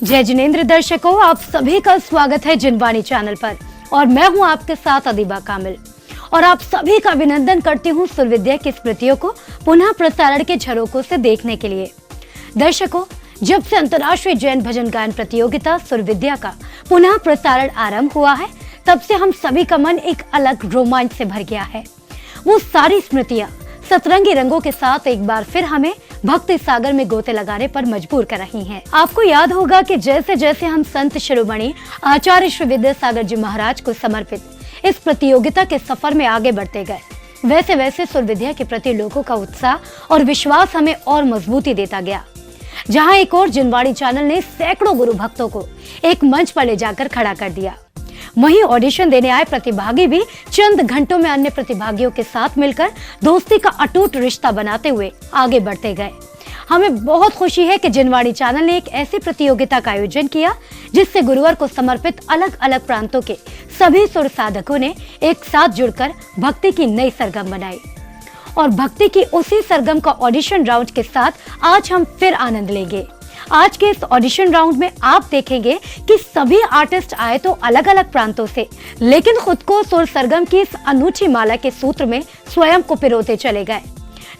जय जिनेंद्र दर्शकों, आप सभी का स्वागत है जिनवाणी चैनल पर और मैं हूं आपके साथ अदीबा कामिल और आप सभी का अभिनंदन करती हूं सुरविद्या की स्मृतियों को पुनः प्रसारण के झरोकों से देखने के लिए। दर्शकों, जब से अंतर्राष्ट्रीय जैन भजन गायन प्रतियोगिता सुरविद्या का पुनः प्रसारण आरंभ हुआ है, तब से हम सभी का मन एक अलग रोमांच से भर गया है। वो सारी स्मृतियां सतरंगी रंगों के साथ एक बार फिर हमें भक्ति सागर में गोते लगाने पर मजबूर कर रही हैं। आपको याद होगा कि जैसे जैसे हम संत शिरोमणि आचार्य श्री विद्यासागर जी महाराज को समर्पित इस प्रतियोगिता के सफर में आगे बढ़ते गए, वैसे वैसे सुरविद्या के प्रति लोगों का उत्साह और विश्वास हमें और मजबूती देता गया। जहां एक और जिनवाणी चैनल ने सैकड़ों गुरु भक्तों को एक मंच पर ले जाकर खड़ा कर दिया, वहीं ऑडिशन देने आए प्रतिभागी भी चंद घंटों में अन्य प्रतिभागियों के साथ मिलकर दोस्ती का अटूट रिश्ता बनाते हुए आगे बढ़ते गए। हमें बहुत खुशी है कि जिनवाणी चैनल ने एक ऐसी प्रतियोगिता का आयोजन किया जिससे गुरुवार को समर्पित अलग अलग प्रांतों के सभी सुर साधकों ने एक साथ जुड़कर भक्ति की नई सरगम बनाई। और भक्ति की उसी सरगम का ऑडिशन राउंड के साथ आज हम फिर आनंद लेंगे। आज के इस ऑडिशन राउंड में आप देखेंगे कि सभी आर्टिस्ट आए तो अलग अलग प्रांतों से, लेकिन खुद को सुर सरगम की इस अनूठी माला के सूत्र में स्वयं को पिरोते चले गए।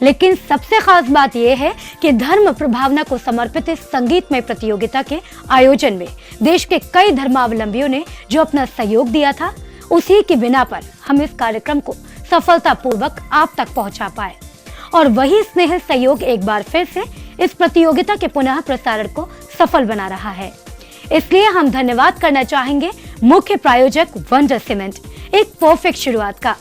लेकिन सबसे खास बात यह है कि धर्म प्रभावना को समर्पित इस संगीतमय प्रतियोगिता के आयोजन में देश के कई धर्मावलंबियों ने जो अपना सहयोग दिया था, उसी की बिना पर हम इस कार्यक्रम को सफलतापूर्वक आप तक पहुंचा पाए। और वही स्नेह सहयोग एक बार फिर से इस प्रतियोगिता के पुनः प्रसारण को सफल बना रहा है। इसलिए हम धन्यवाद करना चाहेंगे मुख्य प्रायोजक वंडर सीमेंट, एक परफेक्ट शुरुआत का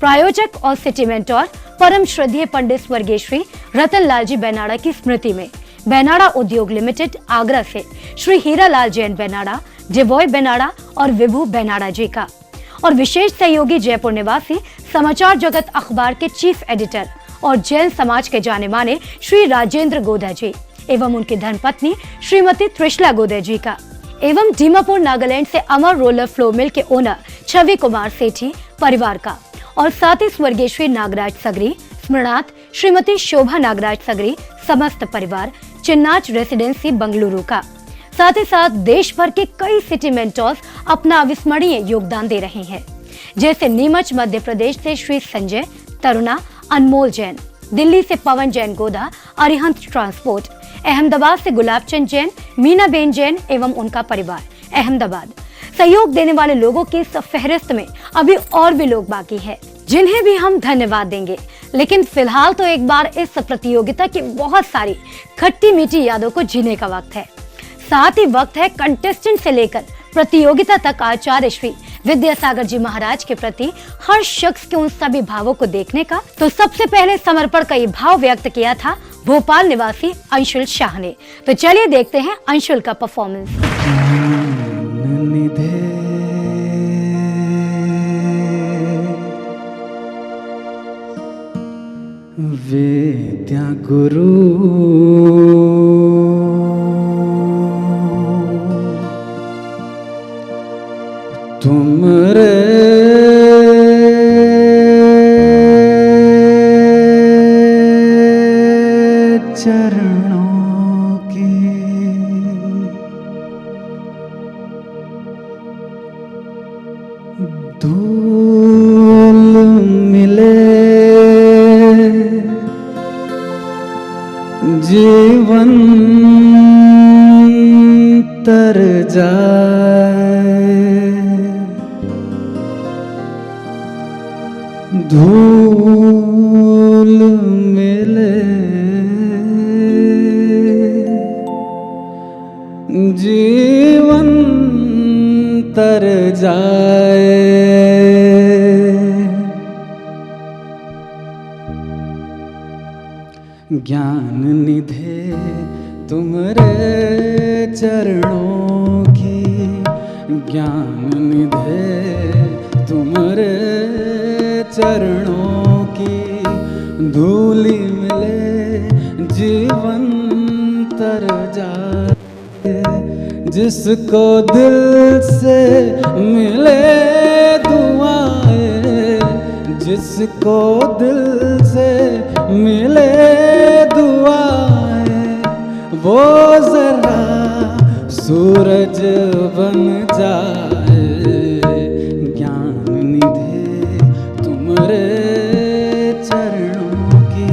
प्रायोजक और सिटी मेंटोर परम श्रद्धेय पंडित स्वर्गीय श्री रतन लाल जी बेनाड़ा की स्मृति में बेनाड़ा उद्योग लिमिटेड आगरा से श्री हीरा लाल जैन बेनाड़ा, जेवॉय बेनाड़ा और विभू बेनाड़ा जी का, और विशेष सहयोगी जयपुर निवासी समाचार जगत अखबार के चीफ एडिटर और जैन समाज के जाने माने श्री राजेंद्र गोदा जी एवं उनकी धर्मपत्नी श्रीमती त्रिशला गोदा जी का, एवं दीमापुर नागालैंड से अमर रोलर फ्लो मिल के ओनर छवि कुमार सेठी परिवार का, और साथ ही स्वर्गीय श्री नागराज सगरी, स्मृणाथ श्रीमती शोभा नागराज सगरी समस्त परिवार, चिन्नाच रेसिडेंसी बंगलुरु का। साथ ही साथ देश भर के कई सिटी मेंटोर्स अपना अविस्मरणीय योगदान दे रहे हैं, जैसे नीमच मध्य प्रदेश से श्री संजय तरुणा अनमोल जैन, दिल्ली से पवन जैन गोदा अरिहंत ट्रांसपोर्ट, अहमदाबाद से गुलाबचंद जैन, मीना बेन जैन एवं उनका परिवार अहमदाबाद। सहयोग देने वाले लोगों की इस फहरिस्त में अभी और भी लोग बाकी हैं, जिन्हें भी हम धन्यवाद देंगे। लेकिन फिलहाल तो एक बार इस प्रतियोगिता की बहुत सारी खट्टी मीठी यादों को जीने का वक्त है। साथ ही वक्त है कंटेस्टेंट से लेकर प्रतियोगिता तक आचार्य श्री विद्यासागर जी महाराज के प्रति हर शख्स के उन सभी भावों को देखने का। तो सबसे पहले समर्पण का ये भाव व्यक्त किया था भोपाल निवासी अंशुल शाह ने। तो चलिए देखते हैं अंशुल का परफॉर्मेंस। विद्या गुरु तुमरे चरणों की धूल मिले जीवन तर जाए, धूल मिले जीवन तर जाए। ज्ञान निधे तुमरे चरणों की, ज्ञान निधे तुमरे चरणों की, धूली मिले जीवन तर जाए। जिसको दिल से मिले जिसको दिल से मिले दुआएं, वो जरा सूरज बन जाए। ज्ञान निधे तुमरे चरणों की।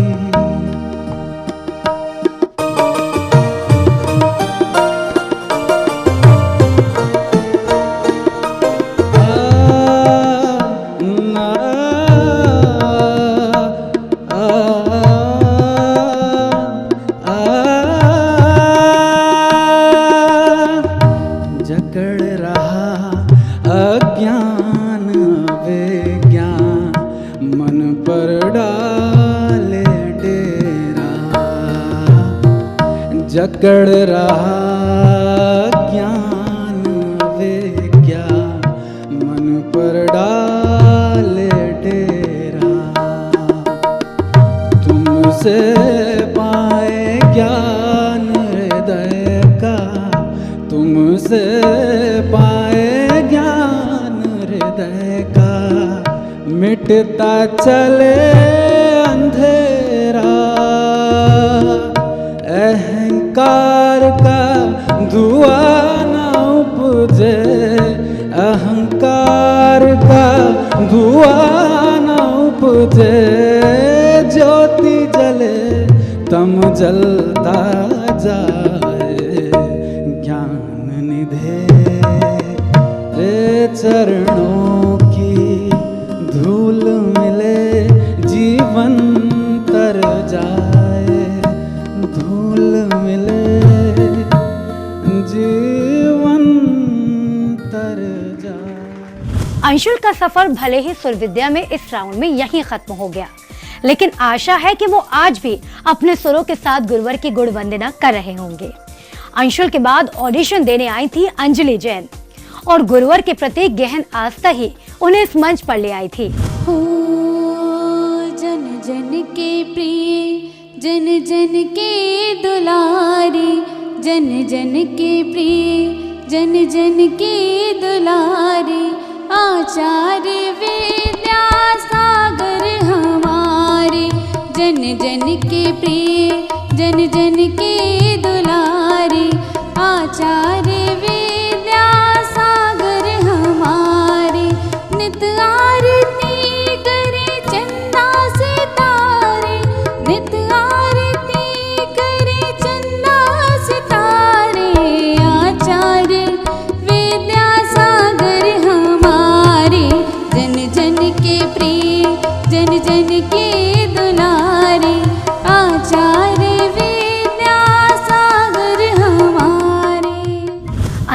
जकड़ रहा अज्ञान विज्ञान, मन पर डाले डेरा। जकड़ रहा ज्ञान विज्ञान, मन पर डाले डेरा। तुमसे पाए ज्ञान हृदय का, तुमसे पाए ज्ञान हृदय का। मिटता चले अंधेरा, अहंकार का धुआं न उपजे। अहंकार का धुआं न उपजे। ज्योति जले तम जलता जाए। ज्ञान निधे रे चरणों की, धूल मिले जीवन तर जाए। धूल मिले जीवन तर जाए। अंशुल का सफर भले ही सुर विद्या में इस राउंड में यहीं खत्म हो गया, लेकिन आशा है कि वो आज भी अपने सुरों के साथ गुरुवर की गुण वंदना कर रहे होंगे। अंशुल के बाद ऑडिशन देने आई थी अंजलि जैन, और गुरुवर के प्रति गहन आस्था ही उन्हें इस मंच पर ले आई थी। हो जन जन के प्रिय, जन जन के दुलारे, जन जन के प्रिय, जन जन के दुलारे। आचार्य विद्यासागर हमारे, जन जन के प्रिय, जन जन के दुलारे। आचार्य विद्यासागर हमारे। नित आरती करे चंदा सितारे, नित आरती करे चंदा सितारे। आचार्य विद्यासागर हमारे, जन जन के प्रिय, जन जन के दुलारे। आचार्य विद्यासागर हमारे।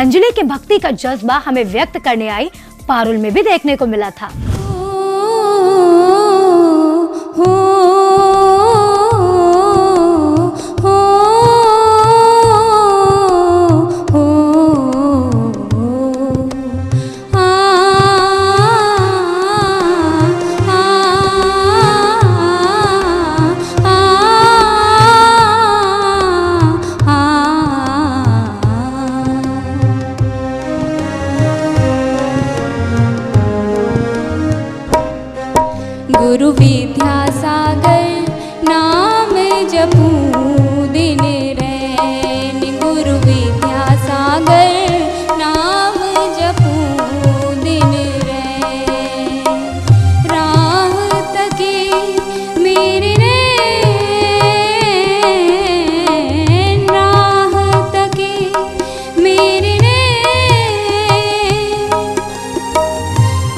अंजलि के भक्ति का जज्बा हमें व्यक्त करने आई पारुल में भी देखने को मिला था। गुरु विद्यासागर नाम जपूं दिन रैन। गुरु विद्यासागर नाम जपूं दिन रैन। राह तके मेरे नैन, राह तके मेरे नैन।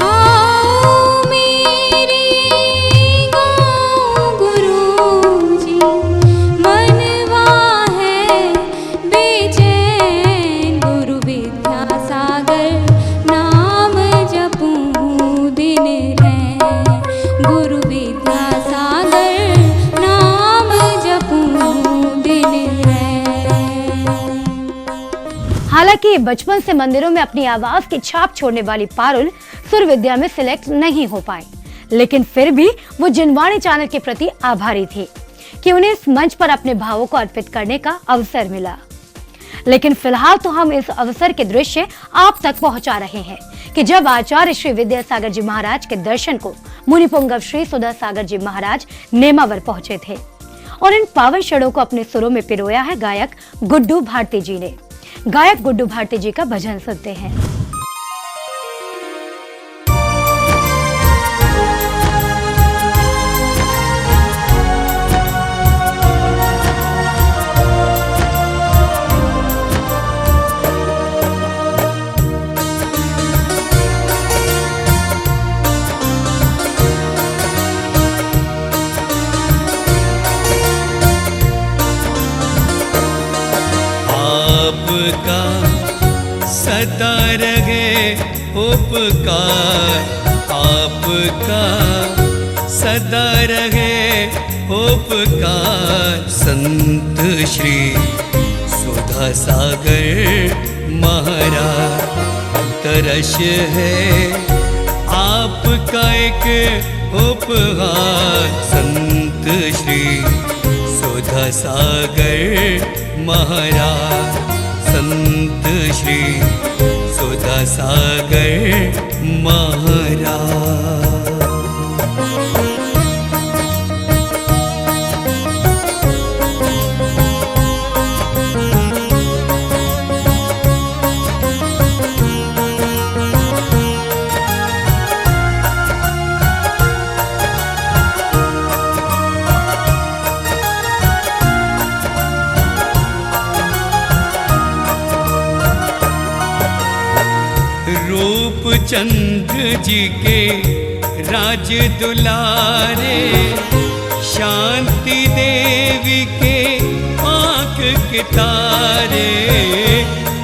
आओ मेरी गुरुजी, मनवा है बेचैन। गुरु विद्यासागर नाम जपूं दिन रैन। गुरु विद्यासागर नाम जपूं दिन रैन। हालांकि बचपन से मंदिरों में अपनी आवाज की छाप छोड़ने वाली पारुल सुर विद्या में सिलेक्ट नहीं हो पाई, लेकिन फिर भी वो जिनवाणी चैनल के प्रति आभारी थी कि उन्हें इस मंच पर अपने भावों को अर्पित करने का अवसर मिला। लेकिन फिलहाल तो हम इस अवसर के दृश्य आप तक पहुंचा रहे हैं कि जब आचार्य श्री विद्यासागर जी महाराज के दर्शन को मुनि पुंगव श्री सुधा सागर जी महाराज नेमावर पहुंचे थे और इन पावन क्षणों को अपने सुरों में पिरोया है गायक गुड्डू भारती जी ने। गायक गुड्डू भारती जी का भजन सुनते हैं। आपका सदा रहे उपकार, आपका सदा रहे उपकार। संत श्री सुधा सागर महाराज तरस है आपका एक उपहार। संत श्री सुधा सागर महाराज, संत श्री सुधा सागर महाराज। चंद्र जी के राज दुलारे, शांति देवी के आँख के तारे।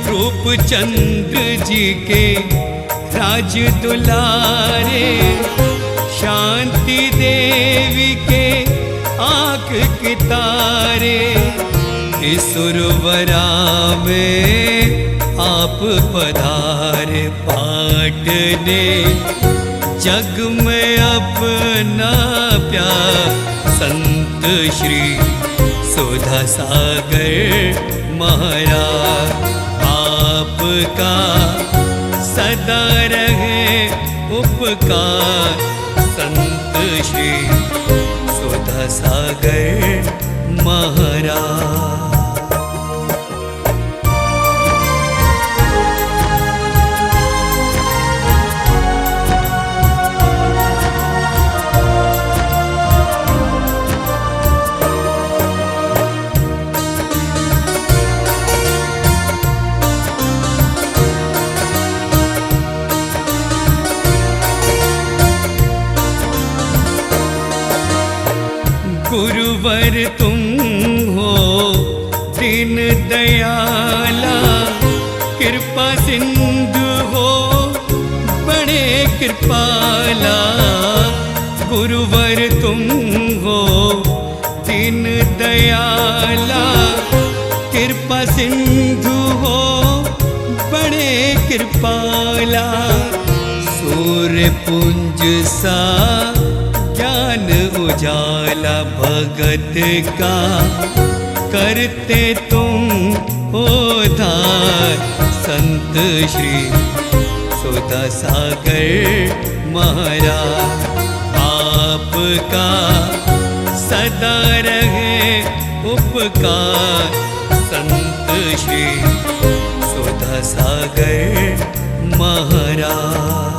रूप चंद्र जी के राज दुलारे, शांति देवी के आँख के तारे। इस उर्वरा में आप पधारे, बांटने जग में अपना प्यार। संत श्री सुधा सागर महाराज, आपका सदा रहे उपकार। संत श्री सुधा सागर महाराज। गुरुवर तुम हो दीन दयाला, कृपा सिंधु हो बड़े कृपाला। गुरुवर तुम हो दीन दयाला, कृपा सिंधु हो बड़े कृपाला। सूर्य पुंज सा ज्ञान उजाला, भगत का करते तुम उद्धार। संत श्री सुधा सागर महाराज, आपका सदा रहे उपकार। संत श्री सुधा सागर महाराज।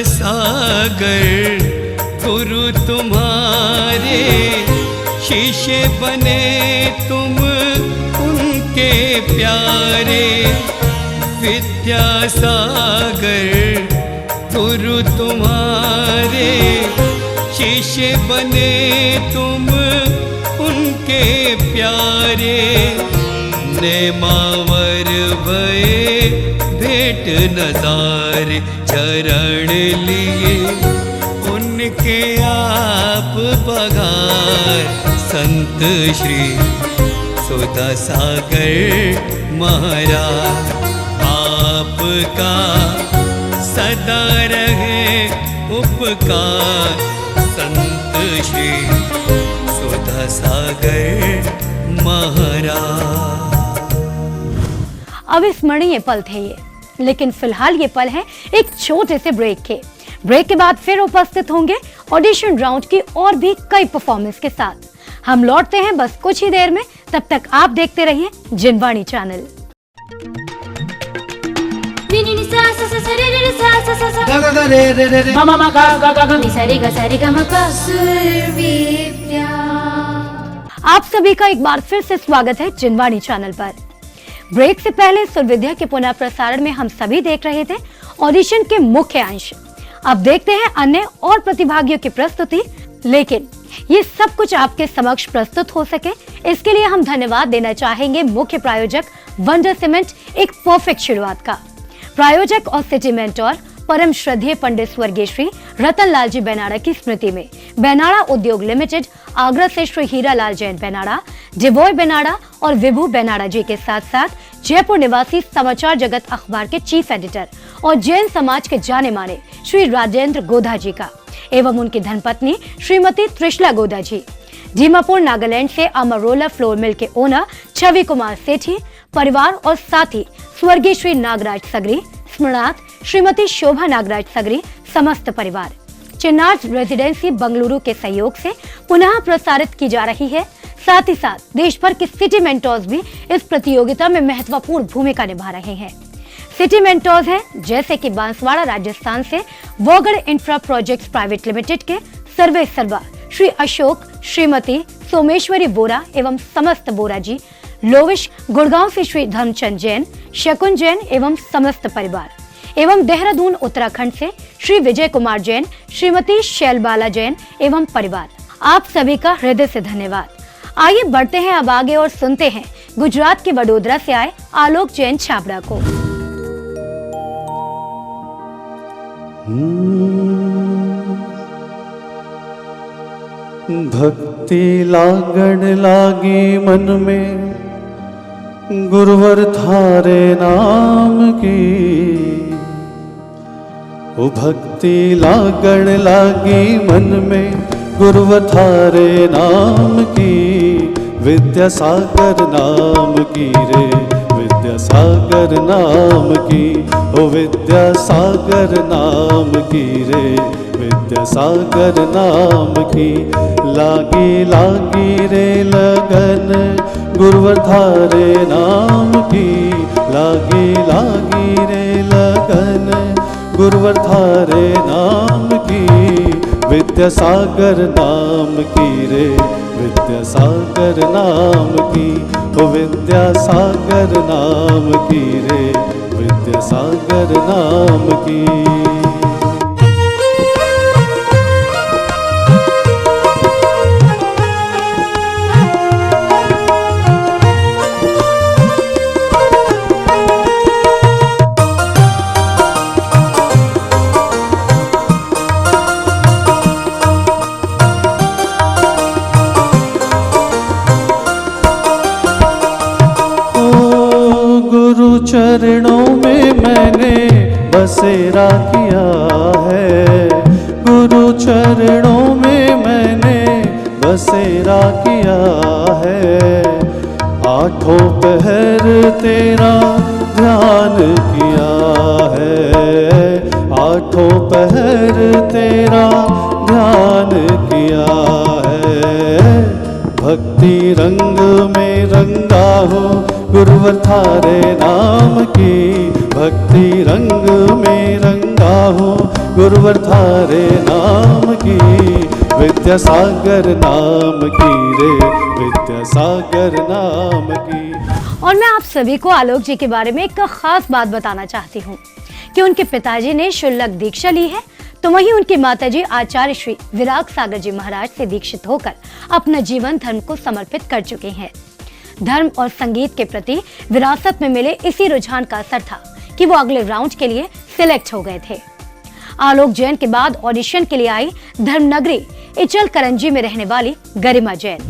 विद्यासागर गुरु तुम्हारे, शिष्य बने तुम उनके प्यारे। विद्यासागर गुरु तुम्हारे, शिष्य बने तुम उनके प्यारे। नेमावर भये भेंट नज़ारे, चरण लिए उनके आ आप पधार संत श्री सुधा सागर महाराज। आपका सदा रहे उपकार संत श्री सुधा सागर महाराज। अविस्मरणीय पल थे ये, लेकिन फिलहाल ये पल है एक छोटे से ब्रेक के। ब्रेक के बाद फिर उपस्थित होंगे ऑडिशन राउंड की और भी कई परफॉर्मेंस के साथ। हम लौटते हैं बस कुछ ही देर में, तब तक आप देखते रहिए जिनवाणी चैनल। आप सभी का एक बार फिर से स्वागत है जिनवाणी चैनल पर। ब्रेक से पहले सुरविद्या के पुनः प्रसारण में हम सभी देख रहे थे ऑडिशन के मुख्य अंश। अब देखते हैं अन्य और प्रतिभागियों की प्रस्तुति, लेकिन ये सब कुछ आपके समक्ष प्रस्तुत हो सके इसके लिए हम धन्यवाद देना चाहेंगे मुख्य प्रायोजक वंडर सीमेंट एक परफेक्ट शुरुआत का। प्रायोजक और सिटी मेंटोर परम श्रद्धेय पंडित स्वर्गीय श्री रतन लाल जी बेनाड़ा की स्मृति में बेनाड़ा उद्योग लिमिटेड, आगरा से श्री हीरा लाल जैन बेनाड़ा, डिवोय बेनाड़ा और विभू बेनाड़ा जी के साथ साथ जयपुर निवासी समाचार जगत अखबार के चीफ एडिटर और जैन समाज के जाने माने श्री राजेंद्र गोधा जी का एवं उनकी धर्मपत्नी श्रीमती त्रिशला गोधा जी, दीमापुर नागालैंड से अमरोला फ्लोर मिल के ओनर छवि कुमार सेठी परिवार और साथ ही स्वर्गीय श्री नागराज सगरी, स्मृणात श्रीमती शोभा नागराज सगरी समस्त परिवार। चिन्नार रेजिडेंसी बंगलुरु के सहयोग से पुनः प्रसारित की जा रही है। साथ ही साथ देश भर के सिटी मेंटोर्स भी इस प्रतियोगिता में महत्वपूर्ण भूमिका निभा रहे हैं। सिटी मेंटोर्स हैं जैसे कि बांसवाड़ा राजस्थान से वोगड़ इंफ्रा प्रोजेक्ट्स प्राइवेट लिमिटेड के सर्वे सर्वा श्री अशोक, श्रीमती सोमेश्वरी बोरा एवं समस्त बोरा जी, लोविश गुड़गांव से श्री धर्मचंद जैन, शकुन जैन एवं समस्त परिवार, एवं देहरादून उत्तराखंड से श्री विजय कुमार जैन, श्रीमती शैलबाला जैन एवं परिवार। आप सभी का हृदय से धन्यवाद। आइए बढ़ते हैं अब आगे और सुनते हैं गुजरात के वडोदरा से आए आलोक जैन छाबड़ा को। भक्ति लागण लागी मन में गुरुवर थारे नाम की। ओ भक्ति लागण लागी मन में गुरुवर थारे नाम की। विद्यासागर नाम की रे विद्यासागर नाम की। ओ विद्यासागर नाम की रे विद्यासागर नाम की। लागी लागी रे लगन गुरुवर थारे नाम की। लागी लागी रे लगन गुरुवर थारे नाम की। विद्यासागर नाम की रे विद्यासागर नाम की। ओ विद्यासागर नाम की रे विद्यासागर नाम की। चरणों में मैंने बसेरा किया है। गुरु चरणों में मैंने बसेरा किया है। आठों पहर तेरा ध्यान किया है। आठों पहर तेरा ध्यान किया है। भक्ति रंग में रंगा हो गुरुवर थारे नाम की। भक्ति रंग में रंगा हो गुरुवर थारे नाम की। विद्यासागर नाम की रे विद्यासागर नाम की। और मैं आप सभी को आलोक जी के बारे में एक खास बात बताना चाहती हूँ कि उनके पिताजी ने शुल्लक दीक्षा ली है, तो वहीं उनकी माताजी आचार्य श्री विराग सागर जी महाराज से दीक्षित होकर अपना जीवन धर्म को समर्पित कर चुके हैं। धर्म और संगीत के प्रति विरासत में मिले इसी रुझान का असर था कि वो अगले राउंड के लिए सिलेक्ट हो गए थे। आलोक जैन के बाद ऑडिशन के लिए आई धर्मनगरी इचल करंजी में रहने वाली गरिमा जैन।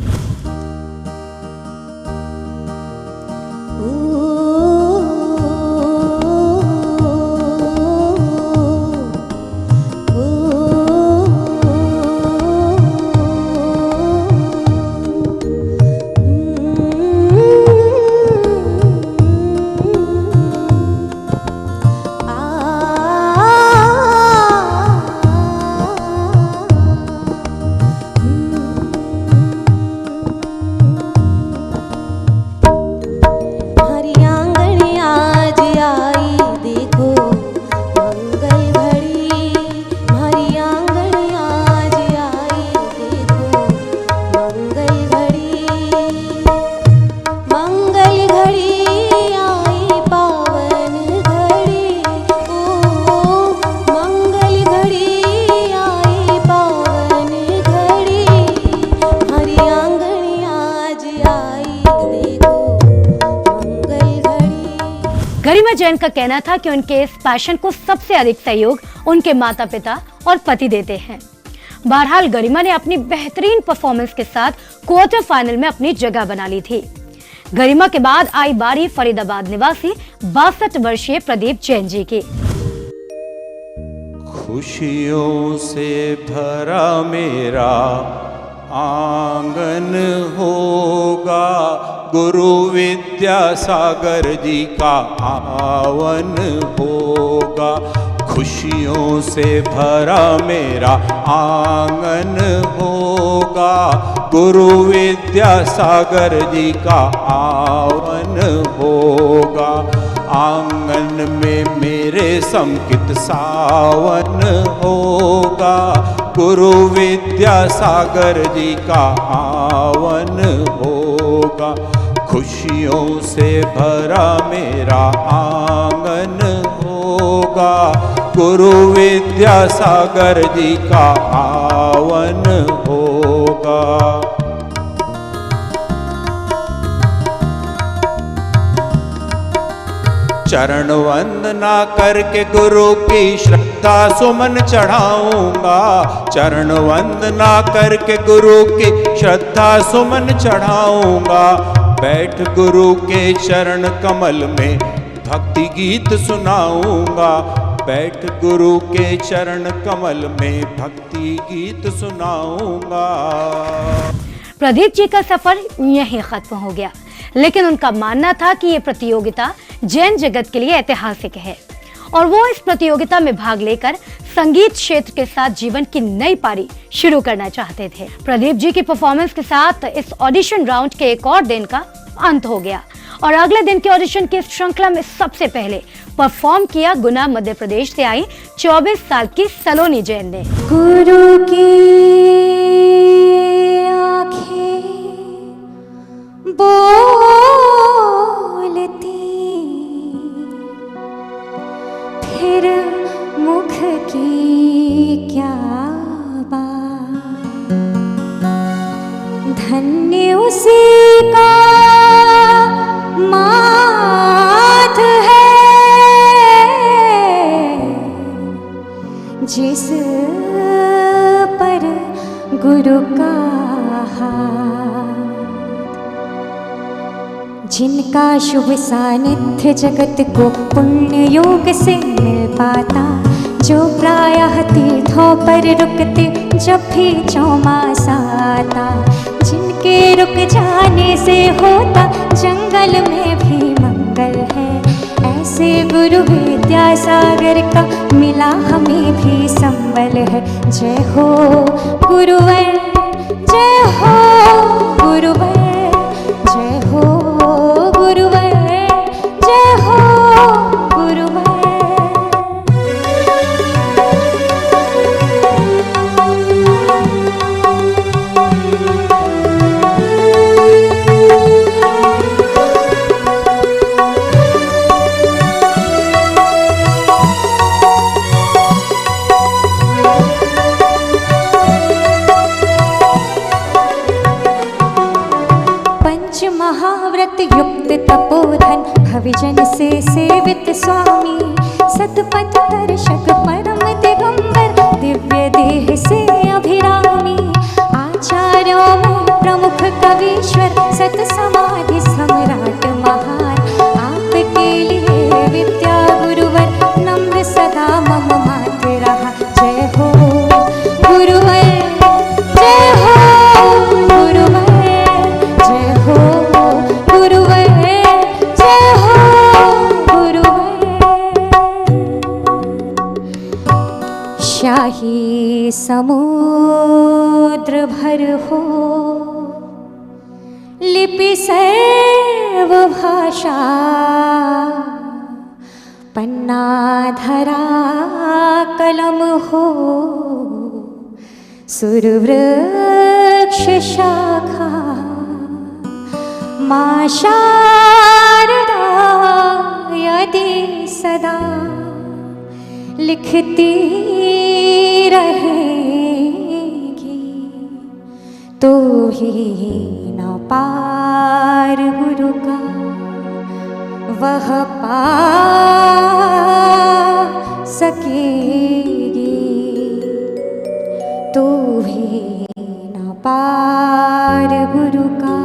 गरिमा जैन का कहना था कि उनके इस पैशन को सबसे अधिक सहयोग उनके माता पिता और पति देते हैं। बहरहाल गरिमा ने अपनी बेहतरीन परफॉर्मेंस के साथ क्वार्टर फाइनल में अपनी जगह बना ली थी। गरिमा के बाद आई बारी फरीदाबाद निवासी 62 वर्षीय प्रदीप जैन जी की। खुशियों से भरा मेरा आंगन होगा, गुरु विद्यासागर जी का आवन होगा। खुशियों से भरा मेरा आंगन होगा, गुरु विद्यासागर जी का आवन होगा। आंगन में मेरे संकित सावन होगा, गुरु विद्यासागर जी का आवन होगा। खुशियों से भरा मेरा आंगन होगा, गुरु विद्यासागर जी का आवन होगा। चरण वंदना करके गुरु की श्रद्धा सुमन चढ़ाऊंगा। चरण वंदना करके गुरु की श्रद्धा सुमन चढ़ाऊंगा। बैठ गुरु के चरण कमल में भक्ति गीत सुनाऊंगा। बैठ गुरु के चरण कमल में भक्ति गीत सुनाऊंगा। प्रदीप जी का सफर यहीं खत्म हो गया, लेकिन उनका मानना था कि ये प्रतियोगिता जैन जगत के लिए ऐतिहासिक है और वो इस प्रतियोगिता में भाग लेकर संगीत क्षेत्र के साथ जीवन की नई पारी शुरू करना चाहते थे। प्रदीप जी की परफॉर्मेंस के साथ इस ऑडिशन राउंड के एक और दिन का अंत हो गया और अगले दिन के ऑडिशन की इस श्रृंखला में सबसे पहले परफॉर्म किया गुना मध्य प्रदेश से आई 24 साल की सलोनी जैन ने। गुरु की आँखें बोलती, फिर मुख की क्या बात। धन्य उसी का माथ है जिस पर गुरु का हाथ। जिनका शुभ सानिध्य जगत को पुण्य योग से मिल पाता, जो प्रायः तीर्थों पर रुकते जब भी चौमास आता। जिनके रुक जाने से होता जंगल में भी मंगल है, ऐसे गुरु विद्यासागर का मिला हमें भी संबल है। जय हो गुरुवर, जय हो गुरुवर, जय हो गुरुवर, जय हो गुरुवर। महाव्रत युक्त तपोधन भविजन से सेवित स्वामी। सतपथ दर्शक परम दिगंबर दिव्य देह से अभिरामी। सत समाधि सम्राट महान, आपके लिए विद्या गुरुवर नम्र सदा मम मात रहा। जय हो गुरुवर, जय हो गुरुवर, जय हो गुरुवर, जय हो गुरुवर। शाही समुद्र भर हो, लिपि सर्व भाषा, पन्ना धरा कलम हो, सुरवृक्ष शाखा। माँ शारदा यदि सदा लिखती रहेगी, तो ही न पार गुरु का वह पा सकेगी, तो भी न पार गुरु का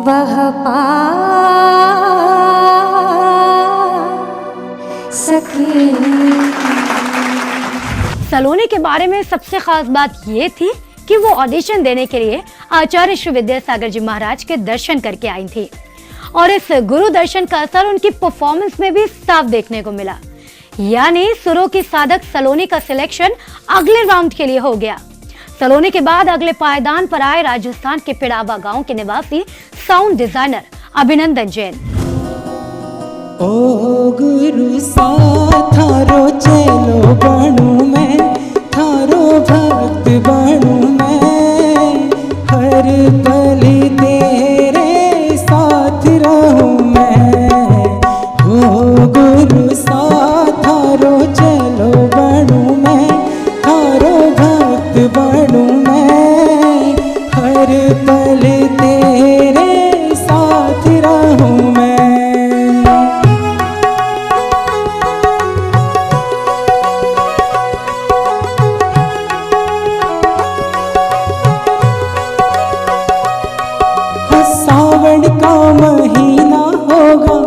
वह पा सकेगी। सलोनी के बारे में सबसे खास बात ये थी कि वो ऑडिशन देने के लिए आचार्य श्री विद्यासागर जी महाराज के दर्शन करके आई थी, और इस गुरु दर्शन का असर उनकी परफॉर्मेंस में भी साफ देखने को मिला। यानी सुरों की साधक सलोनी का सिलेक्शन अगले राउंड के लिए हो गया। सलोनी के बाद अगले पायदान पर आए राजस्थान के पिड़ावा गांव के निवासी साउंड डिजाइनर अभिनंदन जैन। ओ गुरु सा थारो चलो बनूं मैं, थारो भक्त बनूं मैं, हर पल तेरे साथ रहूं मैं। ओ गुरु सा थारो चलो बनूं मैं, थारो भक्त बनूं मैं, हर पल तेरे साथ रहूं मैं। सावन का महीना होगा,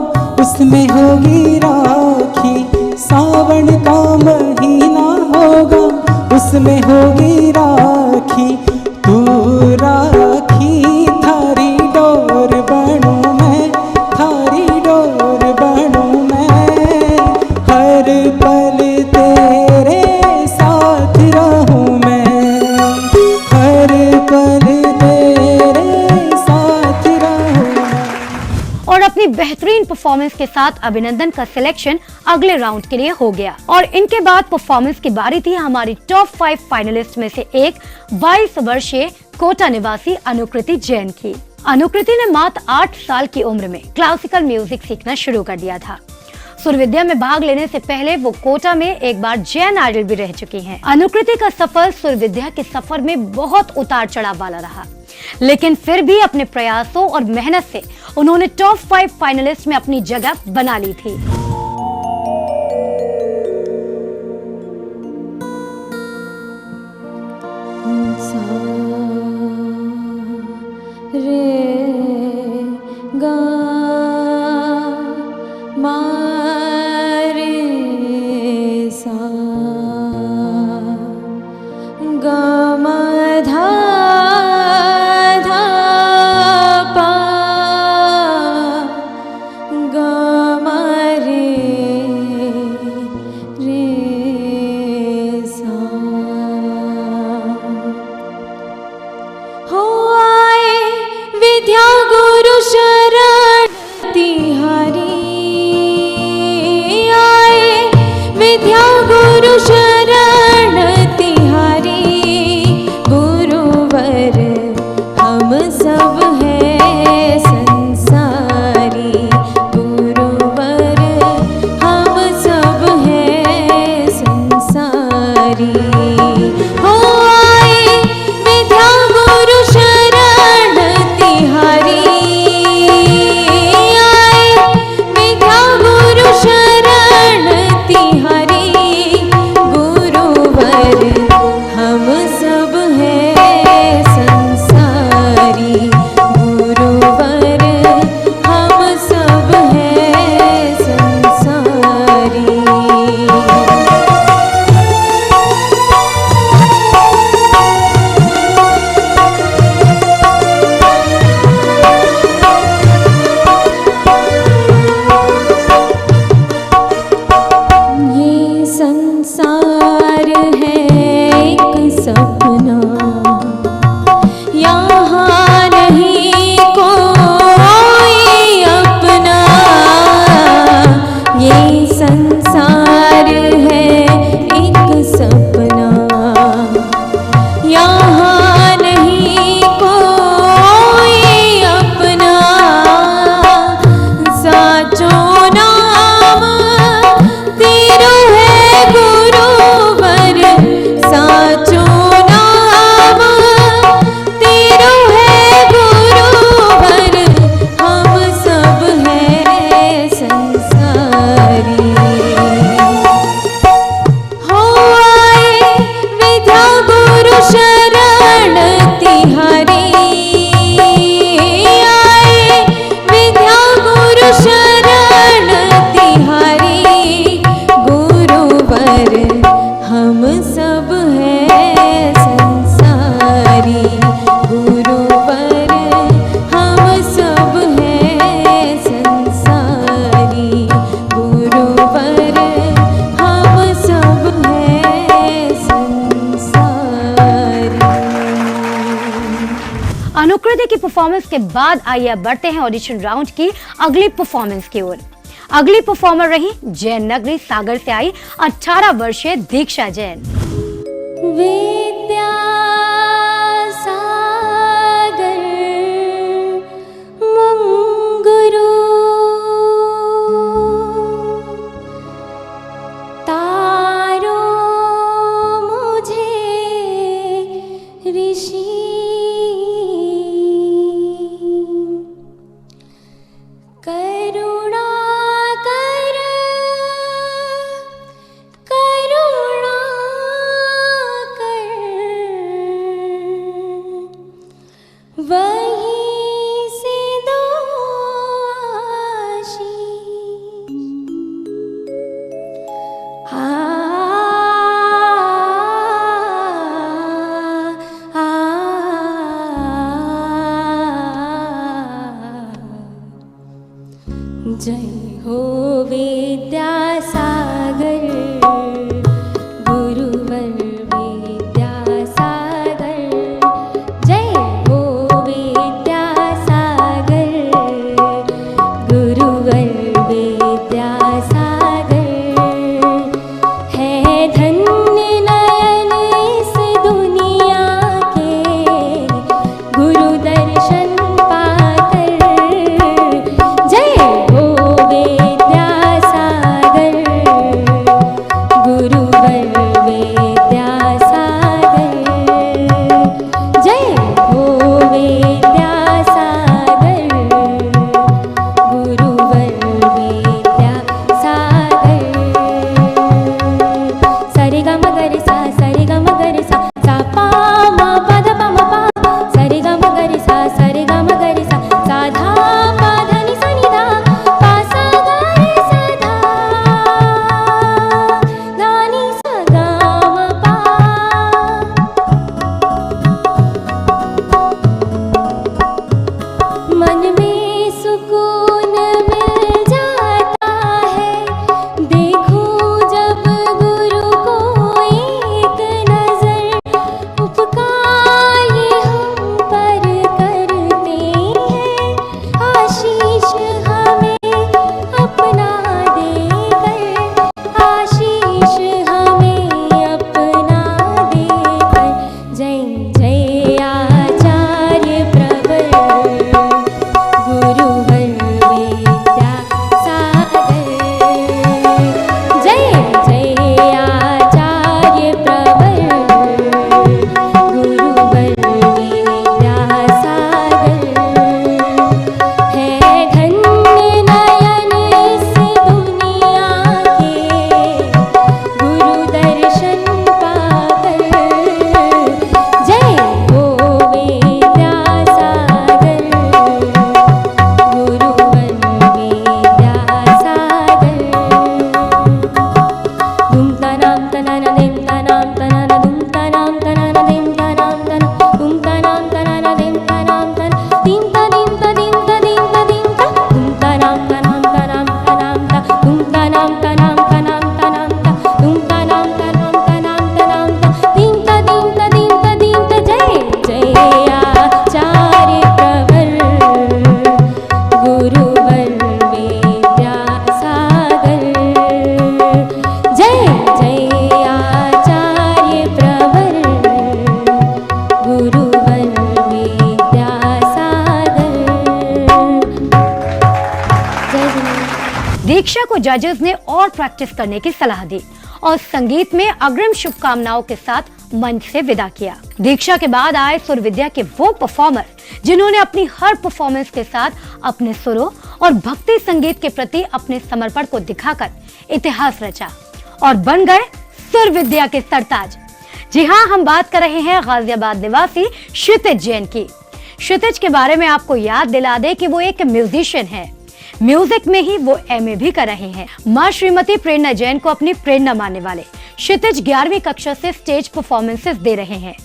उसमें होगी राखी। सावन का महीना होगा, उसमें होगी राखी। तू राखी थारी डोर बनूं मैं, थारी डोर बनूं मैं, हर पल तेरे साथ रहूं मैं, हर पल और अपनी बेहतरीन परफॉर्मेंस के साथ अभिनंदन का सिलेक्शन अगले राउंड के लिए हो गया। और इनके बाद परफॉर्मेंस की बारी थी हमारी टॉप 5 फाइनलिस्ट में से एक 22 वर्षीय कोटा निवासी अनुकृति जैन की। अनुकृति ने मात्र 8 साल की उम्र में क्लासिकल म्यूजिक सीखना शुरू कर दिया था। सुरविद्या में भाग लेने से पहले वो कोटा में एक बार जैन आइडल भी रह चुकी हैं। अनुकृति का सफर सुरविद्या के सफर में बहुत उतार चढ़ाव वाला रहा, लेकिन फिर भी अपने प्रयासों और मेहनत से उन्होंने टॉप 5 फाइनलिस्ट में अपनी जगह बना ली थी। हम सब हैं संसारी। अनुकृति की परफॉर्मेंस के बाद आइए अब बढ़ते हैं ऑडिशन राउंड की अगली परफॉर्मेंस की ओर। अगली परफॉर्मर रही जैन नगरी सागर से आई 18 वर्षीय दीक्षा जैन। विद्या सागर मंगुरु तारो मुझे ऋषि करुणा कर करुणा कर वहीं से दो आशीष। जय हो विद्यासागर गुरुवर विद्यासागर। जय हो विद्यासागर गुरुवर विद्यासागर। है धन्य नयन इस दुनिया के गुरु दर्शन पाकर। जय हो विद्यासागर गुरुवर विद्यासागर। जय हो विद्यासागर गुरुवर विद्यासागर। सरे ग म ग रे सा सरे ग म ग रे सा सा पा म प ध प म पा। सरे ग म ग रे सा सरे ग म ग रे सा सा धा प ध नि सा नि धा पा सा ग रे सा धा धा नि सा ग म पा। मन में सुकून मिल जाता है देखो जब गुरु को एक नजर। उपकार ये हम पर करते हैं आशीष हमें अपना देकर। आशीष हमें अपना देकर। जय जय आचार्य प्रवर गुरुवर विद्यासागर। जय जय आचार्य प्रवर गुरुवर विद्यासागर। है धन्य नयन इस दुनिया के गुरु दर्शन पाकर। जय हो विद्यासागर गुरुवर विद्यासागर। धूम तनाम तनाना देम तनाम तनाना धूम तनाम तनाना देम तनाम तना धूम तनाम तनाना देम तनाम तना दीम ता दीम ता दीम ता दीम ता दीम ता धूम तनाम तनाम तनाम तनाम ता धूम तनाम तनाम तनाम तनाम ता धूम तनाम तनाम तनाम तनाम ता दीम ता दीम ता दीम ता दीम ता। जय जय आचार्य प्रवर गुरुवर विद्यासागर। जय जय आचार्य प्रवर गुरुवर विद्यासागर। जय जिनेन्द्र। दीक्षा को जजेस ने और प्रैक्टिस करने की सलाह दी और संगीत में अग्रिम शुभकामनाओं के साथ मंच से विदा किया। दीक्षा के बाद आए सुर विद्या के वो परफॉर्मर जिन्होंने अपनी हर परफॉर्मेंस के साथ अपने सुरों और भक्ति संगीत के प्रति अपने समर्पण को दिखाकर इतिहास रचा और बन गए सुर विद्या के सरताज। जी हाँ, हम बात कर रहे हैं गाजियाबाद निवासी क्षितिज जैन की। क्षितिज के बारे में आपको याद दिला दे कि वो एक म्यूजिशियन है। म्यूजिक में ही वो एमए भी कर रहे हैं। माँ श्रीमती प्रेरणा जैन को अपनी प्रेरणा मानने वाले क्षितिज 11वीं कक्षा से स्टेज परफॉर्मेंसेस दे रहे हैं।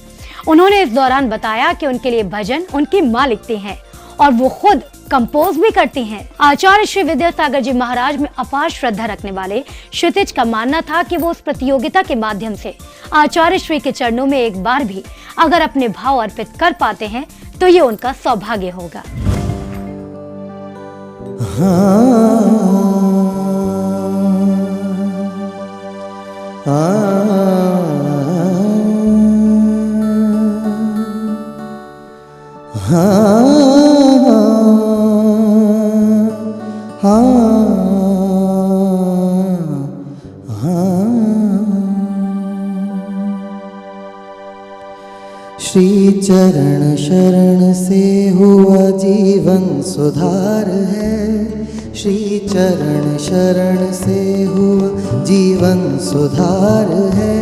उन्होंने इस दौरान बताया कि उनके लिए भजन उनकी माँ लिखती हैं और वो खुद कंपोज भी करती हैं। आचार्य श्री विद्यासागर जी महाराज में अपार श्रद्धा रखने वाले क्षितिज का मानना था कि वो उस प्रतियोगिता के माध्यम से आचार्य श्री के चरणों में एक बार भी अगर अपने भाव अर्पित कर पाते हैं तो ये उनका सौभाग्य होगा। श्री चरण शरण से हुआ जीवन सुधार है। श्री चरण शरण से हुआ जीवन सुधार है।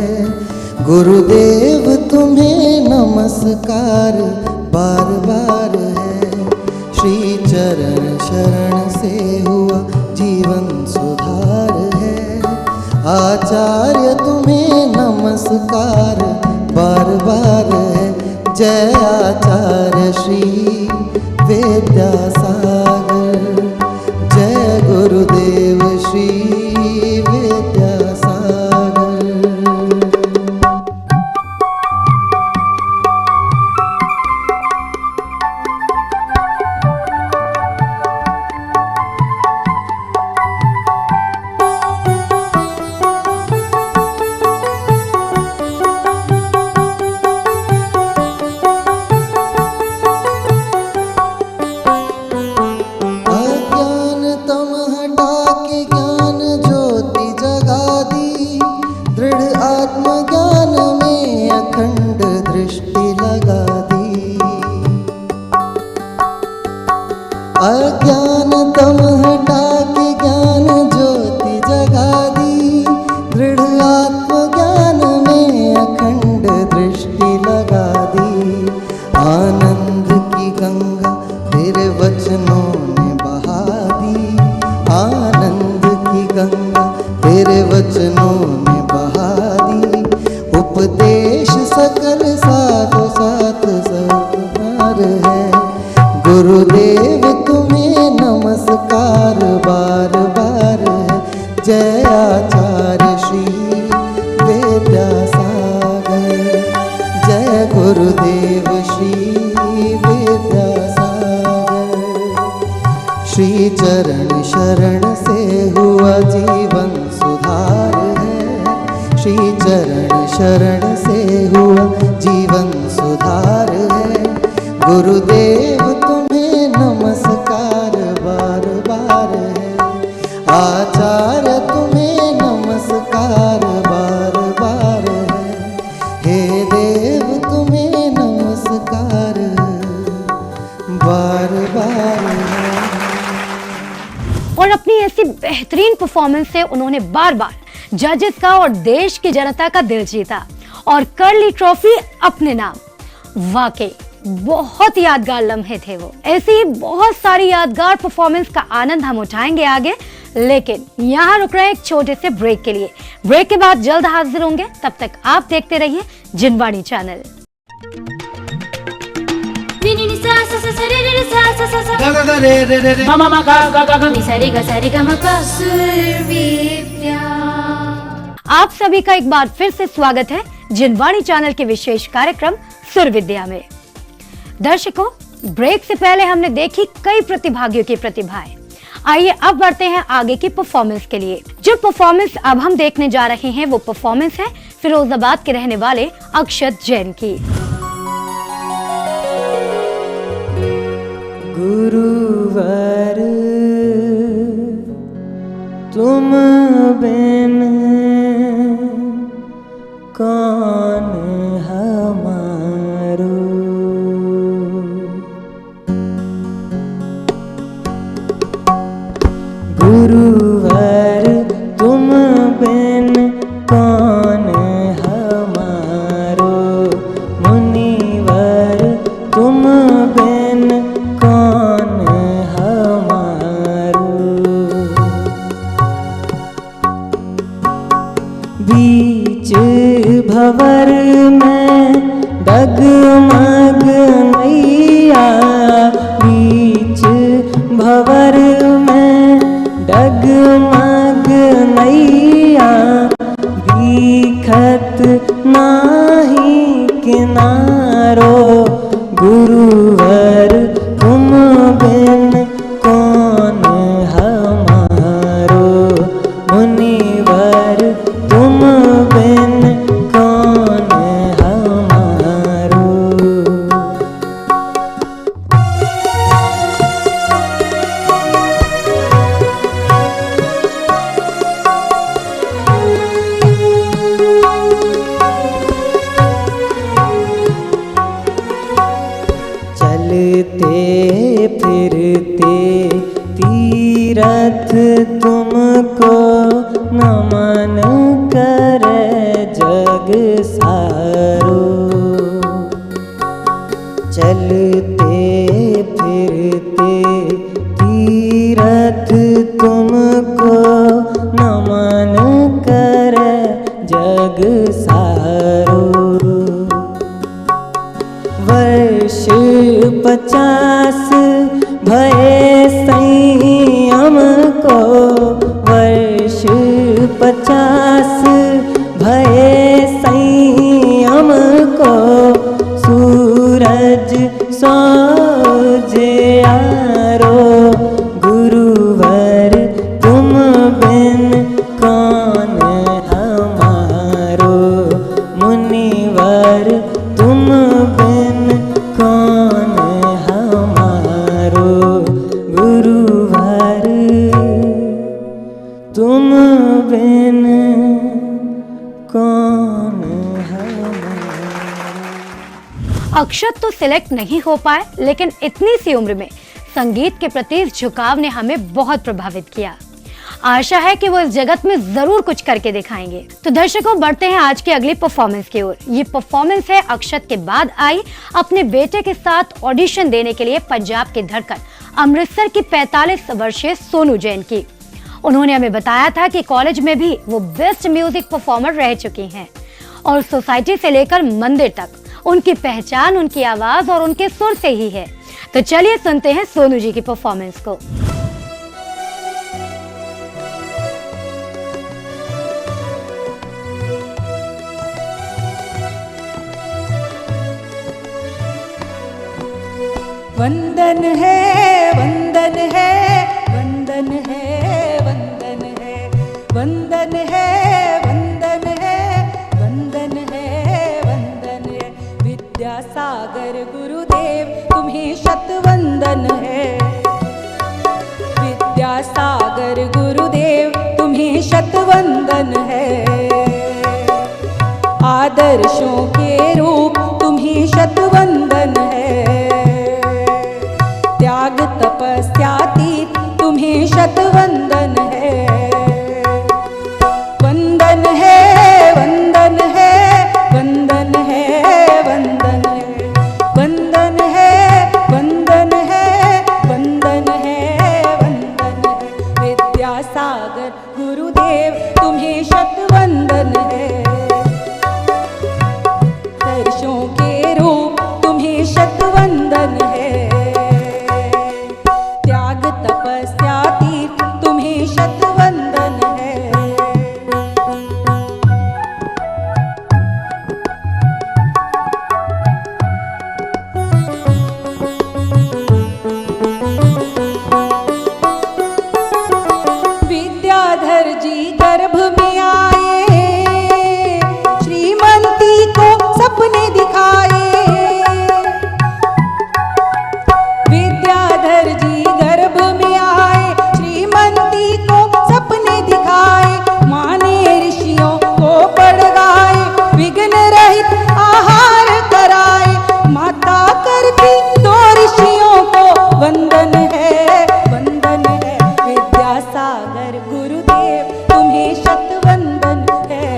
गुरुदेव तुम्हें नमस्कार बार बार है। श्री चरण शरण से हुआ जीवन सुधार है। आचार्य तुम्हें नमस्कार बार बार है। जय आचार्य श्री विद्यासागर, जय गुरुदेव श्री विद्यासागर। अज्ञान तम हटा के ज्ञान ज्योति जगा दी। दृढ़ आत्मज्ञान में अखंड दृष्टि लगा दी। आनंद की गंगा तेरे वचनों ने बहा दी। आनंद की गंगा तेरे वचनों ने बहा दी। उपदेश सकल साधु साथ सत्कार है। गुरुदेव तुम्हें नमस्कार बार बार है। जय आचार्य श्री विद्यासागर, जय गुरुदेव श्री विद्यासागर। श्री चरण शरण से हुआ जीवन सुधार है। श्री चरण शरण से हुआ जीवन सुधार है। गुरुदेव तुम्हें नमस्कार बार बार है। आचार्य तुम्हें नमस्कार बार बार है। हे देव तुम्हें नमस्कार बार बार है। और अपनी ऐसी बेहतरीन परफॉर्मेंस से उन्होंने बार बार जजेस का और देश की जनता का दिल जीता और कर ली ट्रॉफी अपने नाम। वाकई बहुत यादगार लम्हे थे वो। ऐसी ही बहुत सारी यादगार परफॉर्मेंस का आनंद हम उठाएंगे आगे, लेकिन यहाँ रुक रहे हैं एक छोटे से ब्रेक के लिए। ब्रेक के बाद जल्द हाजिर होंगे, तब तक आप देखते रहिए जिनवाणी चैनल। आप सभी का एक बार फिर से स्वागत है जिनवाणी चैनल के विशेष कार्यक्रम सुर विद्या में। दर्शकों, ब्रेक से पहले हमने देखी कई प्रतिभागियों की प्रतिभाएं। आइए अब बढ़ते हैं आगे की परफॉर्मेंस के लिए। जो परफॉर्मेंस अब हम देखने जा रहे हैं वो परफॉर्मेंस है फिरोजाबाद के रहने वाले अक्षत जैन की। गुरुवर तुम बिन कौन हमारो। गुरुवर तुम बिन कौन हमारो। मुनिवर तुम बिन कौन हमारो। बीच भंवर में डगमग नैया। बीच भंवर में डगमग नैया। दिखत नाही किनारो। गुरुवर तुम बिन कौन हमारो, मुनिवर तुम बिन कौन हमारो। चलते फिरते तीरथ तुमको नमन करे जग सारो। चलते फिरते तीरथ तुमको नमन करे जग सारो। वर्ष 50 भये संयम को, वर्ष 50 भये संयम को, सूरज सोजियारो। गुरुवर तुम बिन कौन हमारो, मुनिवर तुम बिन कौन हमारो। गुरुवर तुम बिन कौन हमारो। अक्षत तो सिलेक्ट नहीं हो पाए, लेकिन इतनी सी उम्र में संगीत के प्रति इस झुकाव ने हमें बहुत प्रभावित किया। आशा है कि वो इस जगत में जरूर कुछ करके दिखाएंगे। तो दर्शकों, बढ़ते हैं आज की अगली परफॉर्मेंस की ओर। ये परफॉर्मेंस है अक्षत के बाद आई अपने बेटे के साथ ऑडिशन देने के लिए पंजाब की धड़कन अमृतसर की 45 वर्षीय सोनू जैन की। उन्होंने हमें बताया था कि कॉलेज में भी वो बेस्ट म्यूजिक परफॉर्मर रह चुकी हैं और सोसाइटी से लेकर मंदिर तक उनकी पहचान उनकी आवाज और उनके सुर से ही है। तो चलिए सुनते हैं सोनू जी की परफॉर्मेंस को। वंदन है वंदन है वंदन है वंदन है वंदन है वंदन है वंदन है वंदन है। विद्यासागर गुरुदेव तुम्हें शतवंदन है। विद्यासागर गुरुदेव तुम्हें शतवंदन है। आदर्शों के रूप तुम्हें शतवंदन है। त्याग तपस्यातीत तुम्हें शतवंदन है। वंदन है वंदन है वंदन है वंदन है वंदन है वंदन है वंदन है वंदन है। विद्यासागर गुरुदेव तुम्हें शतवंदन है। दर्शों के रूप तुम्हें शतवंदन है। त्याग तपस्यातीत तुम्हें शतवंदन है। विद्याधर जी गर्भ में आए, श्रीमंती को सपने दिखाए। विद्याधर जी गर्भ में आए, श्रीमंती को सपने दिखाए। माँ ने ऋषियों को पढ़ाए, विघ्न रहित आहार कराए। माता करती दो ऋषियों को वंदन है वंदन है। विद्यासागर गुरुदेव तुम्हें शतवंदन है।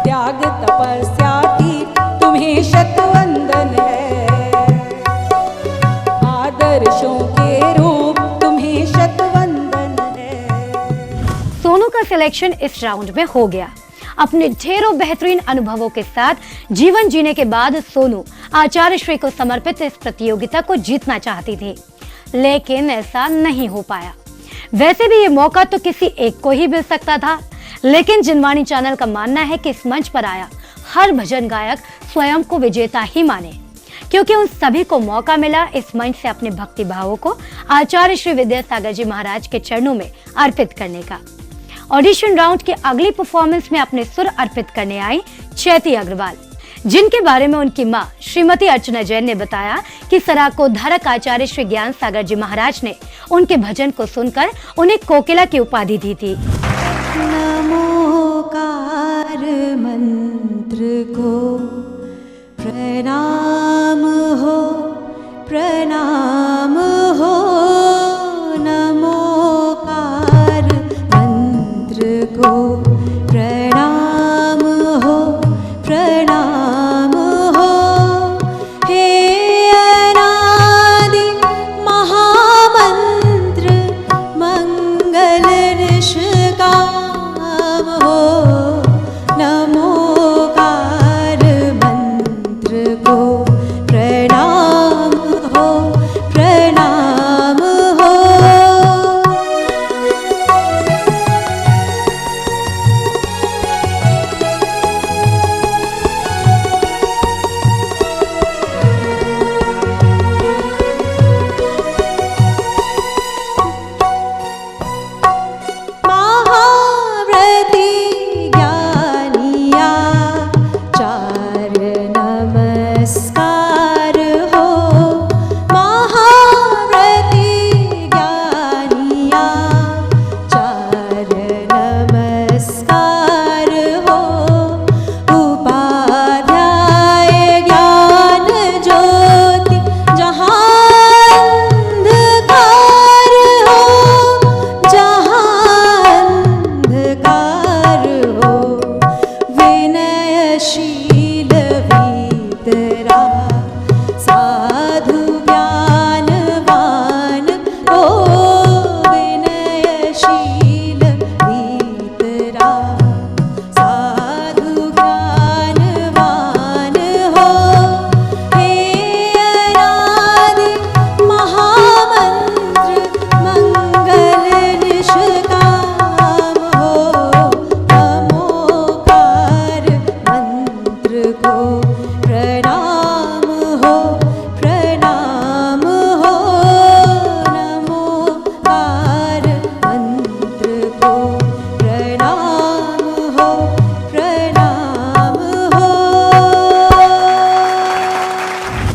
त्याग तपस्यातीत तुम्हें शतवंदन है। आदर्शों के रूप तुम्हें शतवंदन है। सोनू का सिलेक्शन इस राउंड में हो गया। अपने ढेरों बेहतरीन अनुभवों के साथ जीवन जीने के बाद सोनू आचार्य श्री को समर्पित इस प्रतियोगिता को जीतना चाहती थी, लेकिन ऐसा नहीं हो पाया। वैसे भी ये मौका तो किसी एक को ही मिल सकता था, लेकिन जिनवाणी चैनल का मानना है कि इस मंच पर आया हर भजन गायक स्वयं को विजेता ही माने। क्योंकि उन सभी को मौका मिला इस मंच से अपने भक्ति भावों को आचार्य श्री विद्यासागर जी महाराज के चरणों में अर्पित करने का। ऑडिशन राउंड के अगली परफॉर्मेंस में अपने सुर अर्पित करने आई चैती अग्रवाल, जिनके बारे में उनकी मां श्रीमती अर्चना जैन ने बताया कि सराकोद्धारक आचार्य श्री ज्ञान सागर जी महाराज ने उनके भजन को सुनकर उन्हें कोकिला की उपाधि दी थी। नमोकार मंत्र को प्रणाम हो, प्रणाम हो। नमोकार मंत्र को प्रणाम हो, प्रणाम हो। हे अनादि महामंत्र मंगल निष्काम हो। नमोकार मंत्र को प्रणाम हो, प्रणाम हो। महाव्रती ज्ञानिया चार नमस्कार हो। महाव्रती ज्ञानिया चार नमस्कार हो। उपाध्याय ज्ञान ज्योति जहाँ अंधकार हो, जहाँ अंधकार हो। विनयशील वीतरा साधु ज्ञानवान हो। विनयशील वीतरा साधु ज्ञानवान हो। हे अनादि महामंत्र मंगल निष्काम हो। नमोकार मंत्र को प्रणाम हो, प्रणाम हो। नमोकार मंत्र को प्रणाम हो, प्रणाम हो।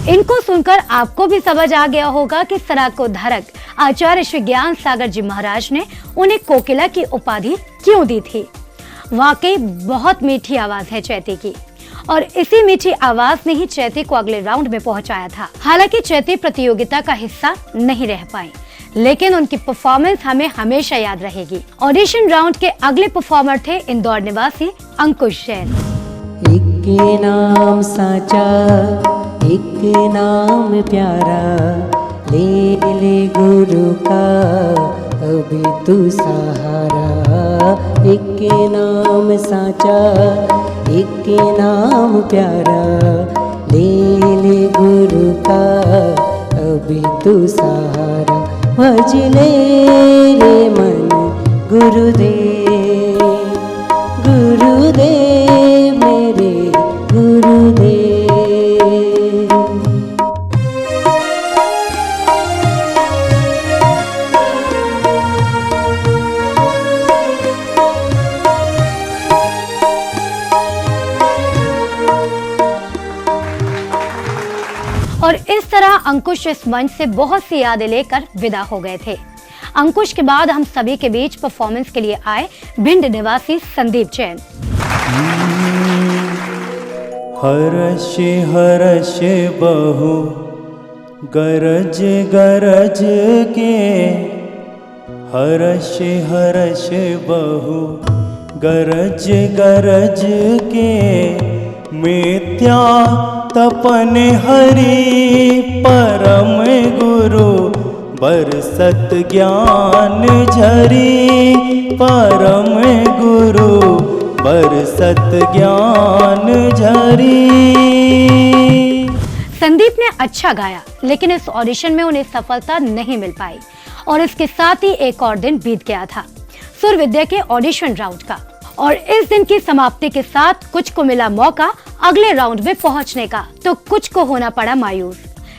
इनको सुनकर आपको भी समझ आ गया होगा कि सराकोद्धारक आचार्य श्री ज्ञान सागर जी महाराज ने उन्हें कोकिला की उपाधि क्यों दी थी। वाकई बहुत मीठी आवाज है चैती की, और इसी मीठी आवाज ने ही चैती को अगले राउंड में पहुंचाया था। हालांकि चैती प्रतियोगिता का हिस्सा नहीं रह पाई, लेकिन उनकी परफॉर्मेंस हमें हमेशा याद रहेगी। ऑडिशन राउंड के अगले परफॉर्मर थे इंदौर निवासी अंकुश जैन। एक नाम साचा, एक नाम प्यारा, ले ले गुरु का अभी तू सहारा। एक नाम साचा, एक नाम प्यारा, ले ले गुरु का अभी तू सहारा। भज ले रे मन गुरुदेव, गुरुदेव मेरे गुरुदेव। और इस तरह अंकुश इस मंच से बहुत सी यादें लेकर विदा हो गए थे। अंकुश के बाद हम सभी के बीच परफॉर्मेंस के लिए आए भिंड निवासी संदीप जैन। हर्ष बहु गरज गरज के, हर्ष बहु गरज गरज के। मिथ्या तपन हरि परम गुरु, बरसत ज्ञान झरी परम गुरु, बरसत ज्ञान झरी। संदीप ने अच्छा गाया, लेकिन इस ऑडिशन में उन्हें सफलता नहीं मिल पाई और इसके साथ ही एक और दिन बीत गया था सुर विद्या के ऑडिशन राउंड का। और इस दिन की समाप्ति के साथ कुछ को मिला मौका अगले राउंड में पहुंचने का, तो कुछ को होना पड़ा मायूस।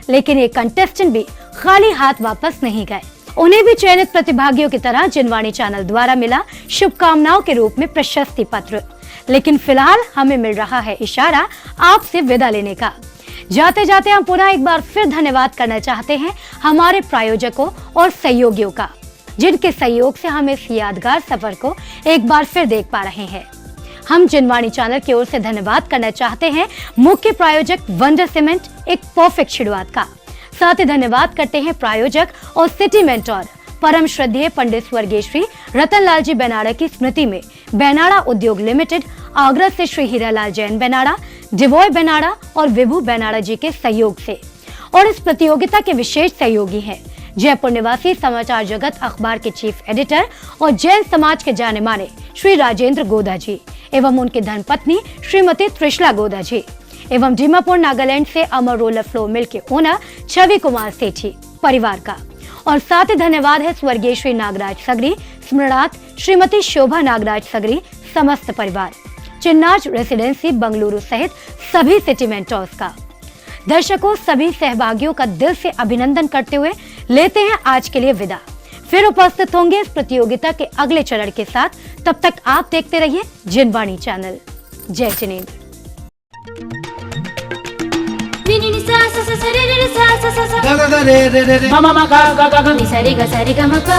लेकिन ये कंटेस्टेंट भी खाली हाथ वापस नहीं गए। उन्हें भी चयनित प्रतिभागियों की तरह जिनवाणी चैनल द्वारा मिला शुभकामनाओं के रूप में प्रशस्ति पत्र। लेकिन फिलहाल हमें मिल रहा है इशारा आपसे विदा लेने का। जाते जाते हम पुनः एक बार फिर धन्यवाद करना चाहते हैं हमारे प्रायोजकों और सहयोगियों का, जिनके सहयोग से हम इस यादगार सफर को एक बार फिर देख पा रहे हैं। हम जिनवाणी चैनल की ओर से धन्यवाद करना चाहते हैं मुख्य प्रायोजक वंडर सीमेंट एक परफेक्ट शुरुआत का। साथ ही धन्यवाद करते हैं प्रायोजक और सिटी मेंटोर परम श्रद्धेय पंडित स्वर्गीय श्री रतनलाल जी बेनाड़ा की स्मृति में बेनाड़ा उद्योग लिमिटेड, आगरा से श्री हीरालाल जैन बेनाड़ा, डिवॉय बेनाड़ा और विभू बेनाड़ा जी के सहयोग से। और इस प्रतियोगिता के विशेष सहयोगी हैं जयपुर निवासी समाचार जगत अखबार के चीफ एडिटर और जैन समाज के जाने माने श्री राजेंद्र गोदा जी एवं उनकी धर्मपत्नी श्रीमती त्रिशला गोदा जी एवं डीमापुर नागालैंड से अमर रोलर फ्लो मिल के ओनर छवि कुमार सेठी परिवार का। और साथ ही धन्यवाद है स्वर्गीय श्री नागराज सगरी स्मरणार्थ श्रीमती शोभा नागराज सगरी समस्त परिवार, चिन्नाज रेसिडेंसी बंगलुरु सहित सभी सिटी मेंटोर्स का। दर्शकों, सभी सहभागियों का दिल से अभिनंदन करते हुए लेते हैं आज के लिए विदा। फिर उपस्थित होंगे इस प्रतियोगिता के अगले चरण के साथ। तब तक आप देखते रहिए जिनवाणी चैनल। जय Jinendra. Mama, ga ga ga ga, ni sa re ga ma pa.